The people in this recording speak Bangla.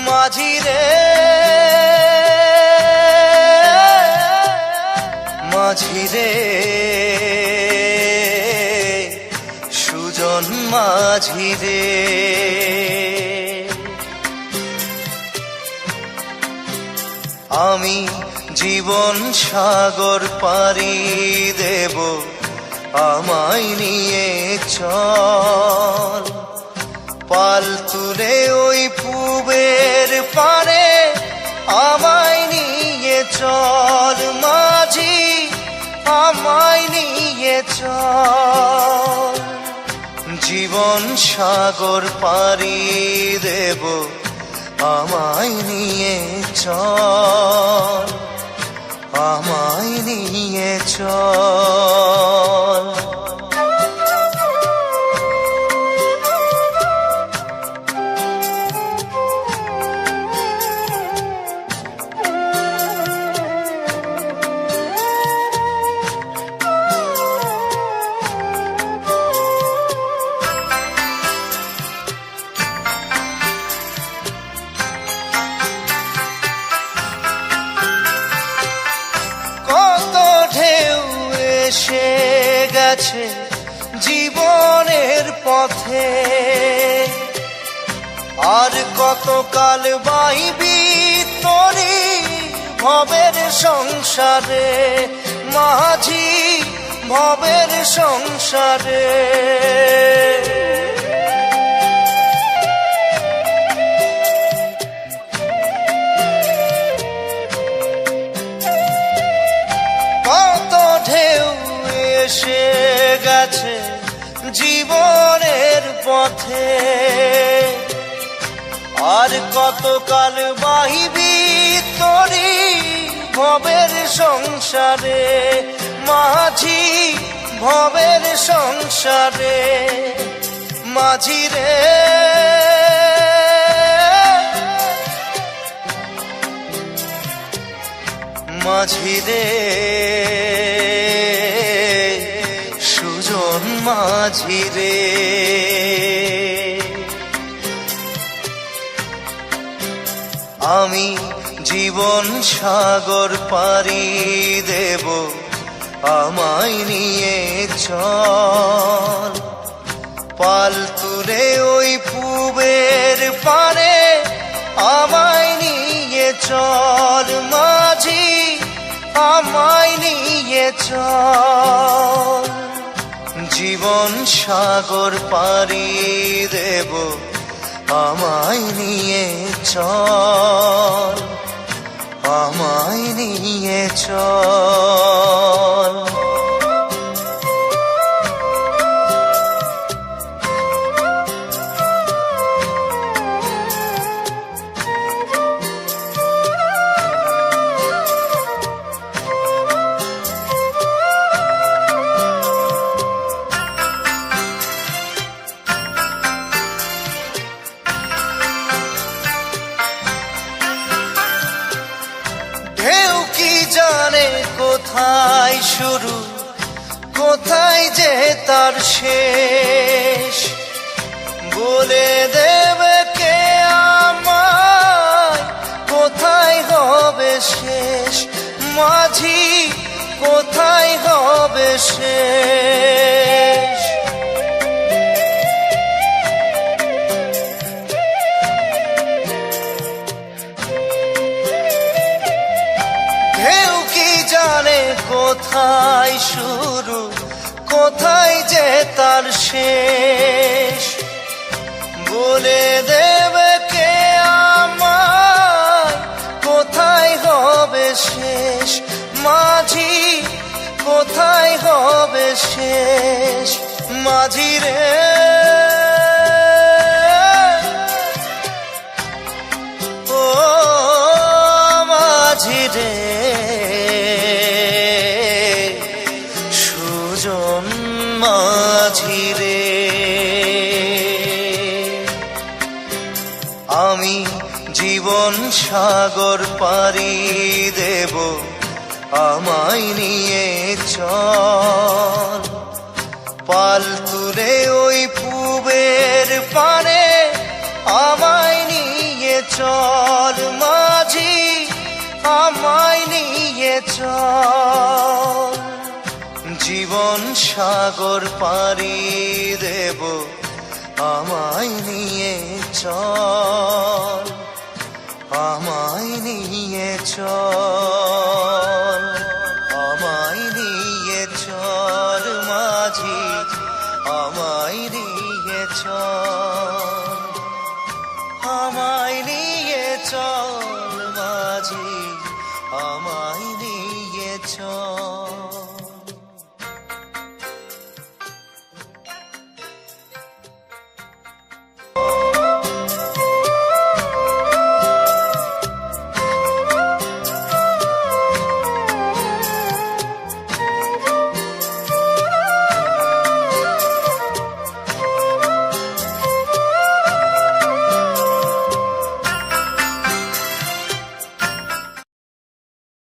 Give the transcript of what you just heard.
মাঝি রে মাঝি রে সুজন মাঝি রে, আমি জীবন সাগর পাড়ি দেব, আমায় নিয়ে চল। পাল তুলে ওই পূবের পারে আমায় নিয়ে চল, মাঝি আমায় নিয়ে চল। জীবন সাগর পাড়ি দেব, আমায় নিয়ে চল, আমায় নিয়ে চল। এসে গেছে জীবনের পথে, আর কতকাল বাইবি তোরি ভবের সংসারে, মাঝি ভবের সংসারে। এসে গেছে জীবনের পথে, আর কতকাল বাহিবি তোরি ভবের সংসারে, মাঝি ভবের সংসারে। মাঝি রে মাঝি রে সুজন মাঝি রে, আমি জীবন সাগর পাড়ি দেব, আমায় নিয়ে চল। পাল তুলে ওই পূবের পারে আমায় নিয়ে চল, মাঝি আমায় নিয়ে চল। জীবন সাগর পাড়ি দেব, আমায় নিয়ে চল, আমায় নিয়ে চল। জানে কোথায় শুরু, কোথায় যে তার শেষ, বলে দেবে কে আমায় কোথায় হবে শেষ, মাঝি কোথায় হবে শেষ। জানে কোথায় শুরু, কোথায় যে তার শেষ, বলে দেবে কে আমায় কোথায় হবে শেষ, মাঝি কোথায় হবে শেষ। মাঝি রে সাগর পাড়ি দেব, আমায় নিয়ে চল। পাল তুলে ওই পুবের পানে আমায় নিয়ে চল মাঝি, আমায় নিয়ে চল। জীবন সাগর পাড়ি দেব, আমায় নিয়ে চল, আমায় নিয়ে চল, আমায় নিয়ে চল মাঝি, আমায় নিয়ে চল, আমায় নিয়ে চল মাঝি, আমায় নিয়ে চল।